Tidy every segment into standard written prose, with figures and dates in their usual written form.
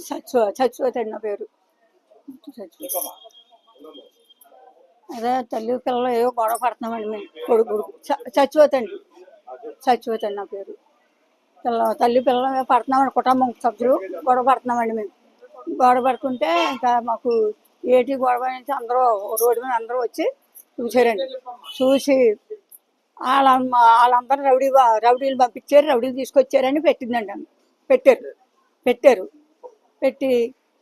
చచ్చిపోతాడు నా పేరు. అదే తల్లి పిల్లలు ఏవో గొడవ పడుతున్నామండి మేము. కొడుకు చచ్చిపోతాడు నా పేరు. తల్లి పిల్లలు పడుతున్నామండి, కుటుంబం సభ్యులు గొడవ పడుతున్నామండి మేము. గొడవ పడుతుంటే ఇంకా మాకు ఏటి గొడవ నుంచి అందరూ రోడ్డు మీద అందరూ వచ్చి చూసారండి. చూసి వాళ్ళందరూ రౌడీలు పంపించారు, రౌడీలు తీసుకొచ్చారని పెట్టారు. పెట్టి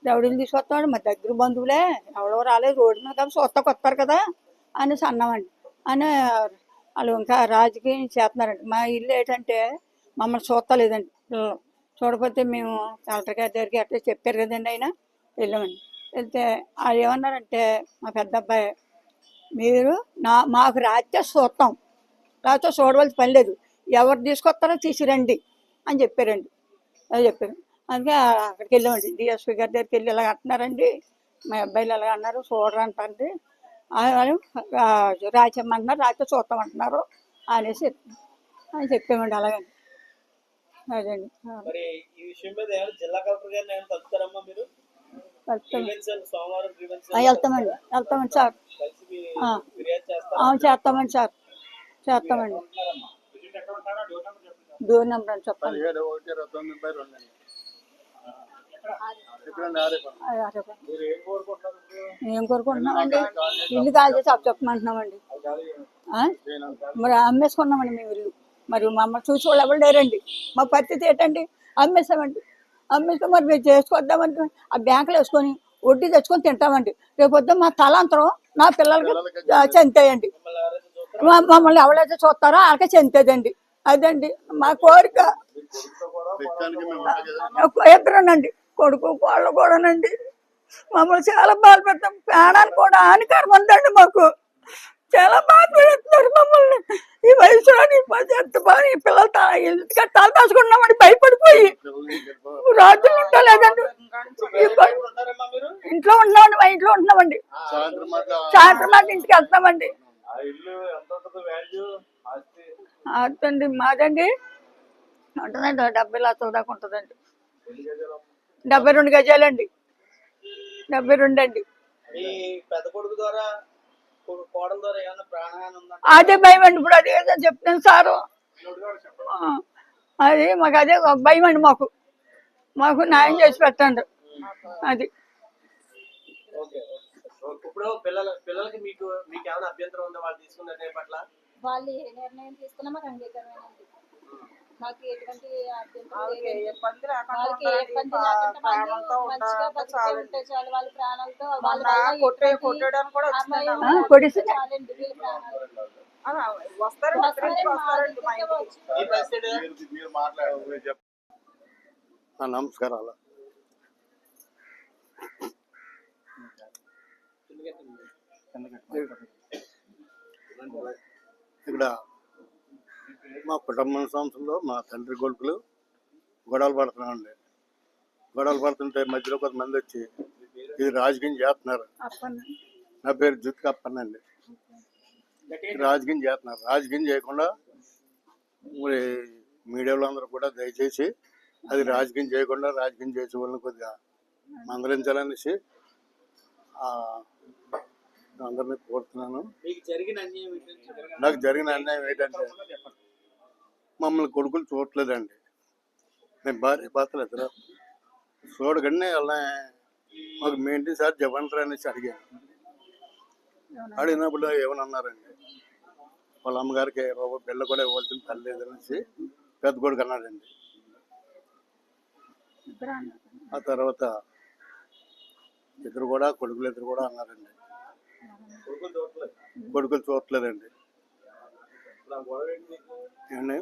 రౌడీలు తీసుకొస్తాడు, మా దగ్గర బంధువులే ఎవరో రాలేదు, రోడ్డు మీద కదా చూస్తాకు వస్తారు కదా అనేసి అన్నామండి. అని వాళ్ళు ఇంకా రాజకీయం చేస్తున్నారండి. మా ఇల్లు ఏంటంటే మమ్మల్ని చూస్తలేదండి పిల్లలు. చూడకపోతే మేము కలెక్టర్ గారి దగ్గరికి అట్లా చెప్పారు కదండి, ఆయన వెళ్ళామండి. వెళ్తే వాళ్ళు ఏమన్నారంటే మా పెద్ద అబ్బాయి, మీరు మాకు రాస్తే చూస్తాం, లేకపోతే చూడవలసి పని లేదు, ఎవరు తీసుకొస్తారో తీసుకురండి అని చెప్పారండి. అది చెప్పారు. అందుకే అక్కడికి వెళ్ళామండి, డిఎస్పీ గారి దగ్గరికి వెళ్ళి ఇలాగ అంటున్నారండి, మా అబ్బాయిలు ఎలాగ అన్నారు, చూడరా అంటారండి. రాసేయమంటున్నారు, రాస్తే చూస్తామంటున్నారు అనేసి చెప్పామండి. అలాగండి. అదండి. వెళ్తామండి సార్. చేస్తామండి సార్, చేస్తామండి. డోర్ నెంబర్ అని చెప్పండి. ఏం కోరుకుంటున్నామండి? ఇల్లు కాల్ చేసి చెప్పమంటున్నామండి. మరి అమ్మేసుకున్నామండి మేము ఇల్లు. మరి మమ్మల్ని చూసి వాళ్ళు ఎవరు లేరండి. మా పరిస్థితి ఏంటండి? అమ్మేస్తామండి. అమ్మేస్తే మరి మేము చేసుకొద్దామంటే ఆ బ్యాంకులో వేసుకొని వడ్డీ తెచ్చుకొని తింటామండి. రేపొద్దు మా తలాంతరం నా పిల్లలకి చెంతాయండి. మమ్మల్ని ఎవరైతే చూస్తారో వాళ్ళకే చెంతేదండి. అదండి మా కోరిక. ఇద్దరునండి, కొడుకు వాళ్ళు కూడానండి. మమ్మల్ని చాలా బాధ పెడతాం, ప్రాణాలు కూడా హానికరం ఉందండి మాకు. చాలా బాధ పెడుతున్నారు మమ్మల్ని. ఈ వయసులో ఈ పిల్లలు తల దాచుకున్నామని భయపడిపోయి రాత్రులు ఉండలేదండి. ఇంట్లో ఉన్నామండి, మా ఇంట్లో ఉంటున్నామండి. సాయంత్రం మాకు ఇంటికి వెళ్తామండి. అదండి మాదండి ఉంటుందండి 70 లక్షల దాకా ఉంటుందండి. 72 గజాలండి. 72 అండి. అదే భయం అండి. ఇప్పుడు అదే చెప్తాను సారు, అది మాకు అదే భయం అండి. మాకు న్యాయం చేసి పెట్టండి. అది వాళ్ళు ఏ నిర్ణయం తీసుకున్నా మాకు అంగీకారమేనండి. మాకు ఎటువంటి ఇబ్బంది లేకుండా మంచిగా బతికే ఉంటే చాలు. వాళ్ళ ప్రాణాలతో నమస్కారాలు. ఇక్కడ మా కుటుంబ సంవత్సరంలో మా తండ్రి కొడుకులు గొడవలు పడుతున్నామండి. గొడవలు పడుతుంటే మధ్యలో కొంతమంది వచ్చి ఇది రాజకీయం చేస్తున్నారు. నా పేరు జుత్తుక అప్పనండి. రాజకీయం చేస్తున్నారు. రాజకీయం చేయకుండా మరి మీడియాలో అందరూ కూడా దయచేసి అది రాజకీయం చేయకుండా రాజకీయం చేసే వాళ్ళని కొద్దిగా మందలించాలనేసి అందరినీ కోరుతున్నాను. నాకు జరిగిన అన్యాయం ఏంటంటే మమ్మల్ని కొడుకులు చూడట్లేదండి. మేము భార్య భర్తలు ఇద్దరు చూడగానే వాళ్ళ మాకు మీ ఇంటి సార్ చెప్పంటారు అనేసి అడిగాను. అడిగినప్పుడు ఏమని అన్నారండి, వాళ్ళ అమ్మగారికి బిళ్ళ కూడా ఇవ్వాల్సిన తల్లి లేదనేసి పెద్ద కొడుకు అన్నాడండి. ఆ తర్వాత కొడుకులు ఇద్దరు కూడా అన్నారండి, కొడుకులు చూడట్లేదండి.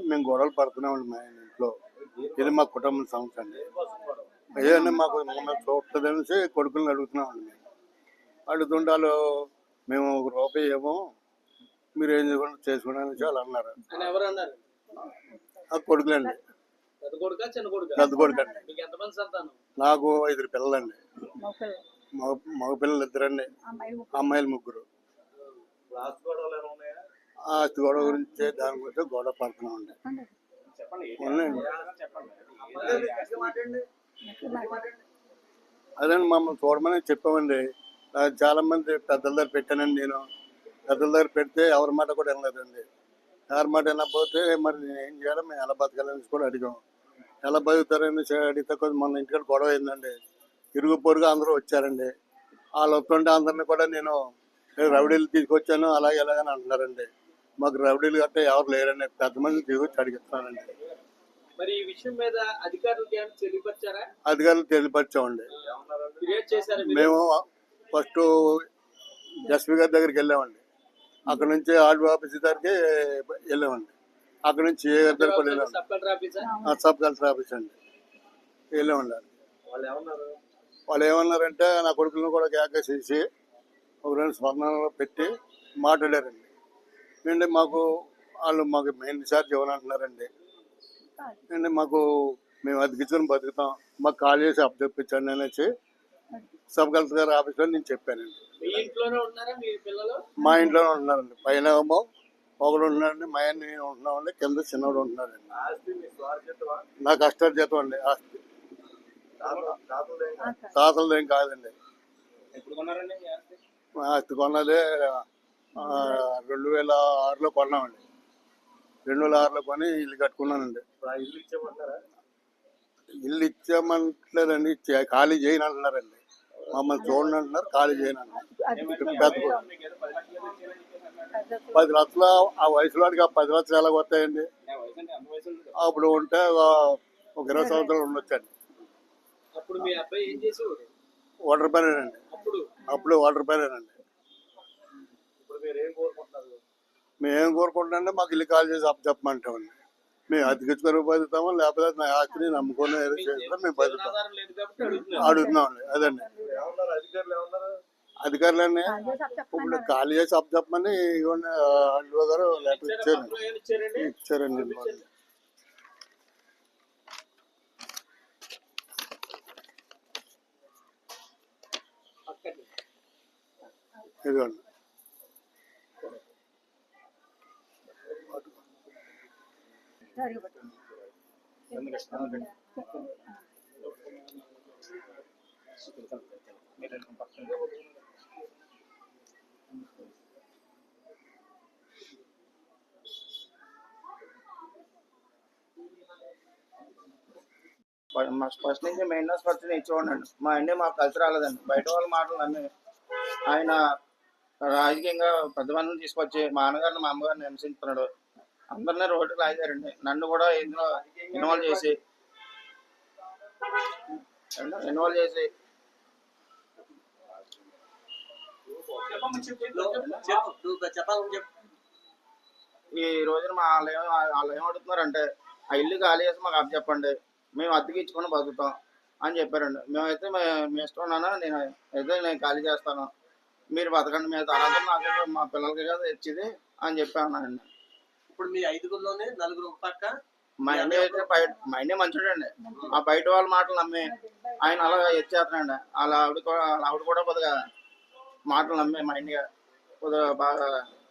మేము గొడవలు పడుతున్నామండి మా ఇంట్లో. ఇది మా కుటుంబ సమస్య అండి. అయ్యా మాకు చూడట్లేదు అనేసి కొడుకులను అడుగుతున్నామండి. అడుగుతుంటే వాళ్ళు మేము ₹1 ఏమో మీరు ఏం చేసుకోండి అనేసి వాళ్ళు అన్నారు. ఆ కొడుకులండి. పెద్ద కొడుకు అండి. నాకు 5 పిల్లలండి. మగ పిల్లలు 2 అండి, అమ్మాయిలు 3. ఆస్తి గొడవ గురించి దాని గురించి గొడవ పడుతున్నామండి. అదే మమ్మల్ని చూడమని చెప్పామండి. చాలా మంది పెద్దల దగ్గర పెట్టానండి నేను. పెద్దల దగ్గర పెడితే ఎవరి మాట కూడా వినలేదండి. ఎవరి మాట వినకపోతే మరి నేను ఏం చేయాలి, మేము ఎలా బతకాలని కూడా అడిగాం. ఎలా బతుకుతారని అడిగితే కొంచెం మొన్న ఇంటికాడ గొడవ అయిందండి. ఇరుగు పొరుగు అందరూ వచ్చారండి. వాళ్ళు వస్తుంటే అందరినీ కూడా నేను రౌడీలు తీసుకొచ్చాను అలాగే ఎలాగని అంటున్నారండి. మాకు రౌడీలు గట్రా ఎవరు లేరండి. పెద్ద మంది తీసుకొచ్చి అడిగిస్తున్నానండి. మరి ఈ విషయం మీద అధికారులకు ఏమైనా తెలియపరిచారా? అధికారులు తెలియపరిచామండి. ఫిర్యాదు చేశారా మీరు? మేము ఫస్ట్ ఎస్పీ గారి దగ్గరికి వెళ్ళామండి. అక్కడ నుంచి ఆర్డీ ఆఫీస్ దగ్గరికి వెళ్ళామండి. అక్కడ నుంచి ఏ గారి దగ్గర కూడా వెళ్ళామండి. సబ్ కలెక్టర్ ఆఫీసా? సబ్ కలెక్టర్ ఆఫీస్ అండి వెళ్ళామండి. వాళ్ళు ఏమన్నారు? వాళ్ళు ఏమన్నారంటే నా కొడుకులను కూడా కేకేసేసి ఒక రెండు స్వర్ణంలో పెట్టి మాట్లాడారండి. ఏంటంటే మాకు వాళ్ళు మాకు మెయిన్ ఛార్జ్ ఇవ్వాలంటున్నారండి. అంటే మాకు మేము అతికించుకొని బతుకుతాం, మాకు కాల్ చేసి అప్పచెప్పించండి అనేసి సబ్ కలెక్టర్ గారి ఆఫీస్లో నేను చెప్పానండి. మీ ఇంట్లోనే ఉన్నారా మీ పిల్లలు? మా ఇంట్లోనే ఉంటున్నారండి. పైన ఏమో ఒకడు ఉంటున్నారండి, మా ఆయన నేను ఉంటున్నామండి, కింద చిన్నవాడు ఉంటున్నారండి. నా కష్టార్జితం అండి ఆస్తి, తాతలు ఏం కాదండి. ఎప్పుడు కొన్నారండి ఈ ఆస్తి? మా ఆస్తి కొన్నదే 2006లో కొన్నామండి. 2006లో కొని ఇల్లు కట్టుకున్నానండి. ఇల్లు ఇచ్చేమంటారా? ఇల్లు ఇచ్చామంటలేదండి, ఖాళీ చేయని అంటున్నారండి. మమ్మల్ని చూడండి అంటున్నారు, ఖాళీ చేయని అంటున్నారు. పెద్ద మీకు ఏదో 10 లక్షలు ఇచ్చారని 10 లక్షలు ఆ వయసులోనికి ఆ 10 లక్షలు ఎలా వస్తాయండి? వయసు అంటే అంత వయసు ఉంది. అప్పుడు ఉంటే ఒక 20 సంవత్సరాలు ఉండొచ్చండి. అప్పుడు మీ అబ్బాయి ఏం చేసేవాడు? వాటర్ పనేనండి. అప్పుడు వాటర్ పనేనండి. ఇప్పుడు మీరు ఏం కోరుకుంటున్నారు? మేమేం కోరుకుంటామంటే మాకు ఇల్లు కాల్ చేసి చెప్పమంటామండి. మేము అతికించుకొని బతుకుతాము, లేకపోతే నా ఆస్తిని నమ్ముకొని ఏదో చేసుకుని మేము బతుకుతాం ఆధారం లేదు కాబట్టి అడుగుతున్నారు. అడుగుతున్నామండి. అదండి అధికారులన్నీ ఇప్పుడు ఖాళీ చేసి చెప్పమని ఇవ్వండి ఆర్డీఓ గారు లెటర్ ఇచ్చారు. పత్రం ఏమైనా ఇచ్చారండి? ఇచ్చారండి. పక్కకి. ఇదిగోండి. మా ఫస్ట్ నుంచి మెయింటెనెన్స్ ఖర్చు ఇచ్చేవాడండి. మా అన్నీ మాకు కలిసి రాలేదండి. బయట వాళ్ళ మాటలు అన్నీ ఆయన రాజకీయంగా పెద్ద మందిని తీసుకొచ్చి మా నాన్నగారిని మా అమ్మగారిని హింసిస్తున్నాడు. అందరినీ రోడ్డుకి లాగారండి. నన్ను కూడా ఇందులో ఇన్వాల్వ్ చేసి ఈ రోజున వాళ్ళు ఏమడుగుతున్నారంటే ఆ ఇల్లు ఖాళీ చేసి మాకు అప్పచెప్పండి, మేము అద్దెకి ఇచ్చుకొని బతుకుతాం అని చెప్పారండి. మేమైతే మీ ఇష్టం ఉన్నానా, నేను ఖాళీ చేస్తాను, మీరు బతకండి, మీద తర్వాత నాకు మా పిల్లలకి కదా తెచ్చింది అని చెప్పానండి. ఇప్పుడు మీ 5గురిలోనే 4 పక్క మా అన్నీ అయితే మా అన్నీ మంచిదండి. ఆ బయట వాళ్ళ మాటలు నమ్మి ఆయన అలా ఇచ్చేస్తున్నాండి. ఆవిడ కూడా కొద్దిగా మాటలు నమ్మి మా అన్నీ కొద్దిగా బాగా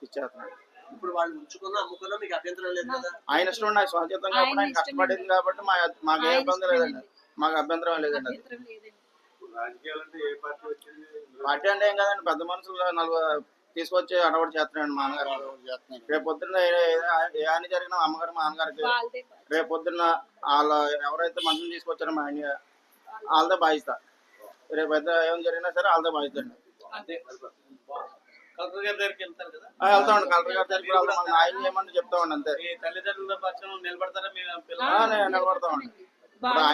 ఇచ్చేస్తున్నాడు. ఇప్పుడు వాళ్ళు ఉంచుకున్నా అమ్ముకున్నా మీకు అభ్యంతరం లేదు కదా? ఆయన ఇష్టం నాకు స్వచ్ఛతంగా ఆయన కష్టపడింది కాబట్టి మాకు ఏ ఇబ్బంది లేదండి. మాకు అభ్యంతరం లేదండి. అది పార్టీ అంటే ఏం కదండి, పెద్ద మనుషులు 4 తీసుకొచ్చి అడవాడు చేస్తున్నాడు. మా నాన్నగారు రేపు పొద్దున్న ఏ హాని జరిగినా అమ్మగారు మా నాన్నగారికి రేపు పొద్దున్న వాళ్ళు ఎవరైతే మనుషులు తీసుకొచ్చారో మా ఆయన వాళ్ళతో బాధిస్తా. రేపు పెద్ద ఏం జరిగినా సరే వాళ్ళతో బాధిస్తండి. కలెక్టర్ గారి దగ్గరికి వెళ్తారు కదా? వెళ్తామండి. కలెక్టర్ గారి దగ్గరికి వెళ్తాం. మన ఆయన చేయమని చెప్తామండి అంతే. మీ తల్లిదండ్రుల పక్షం నిలబడతారా? మీ పిల్లలు నిలబడతామండి. ఇప్పుడు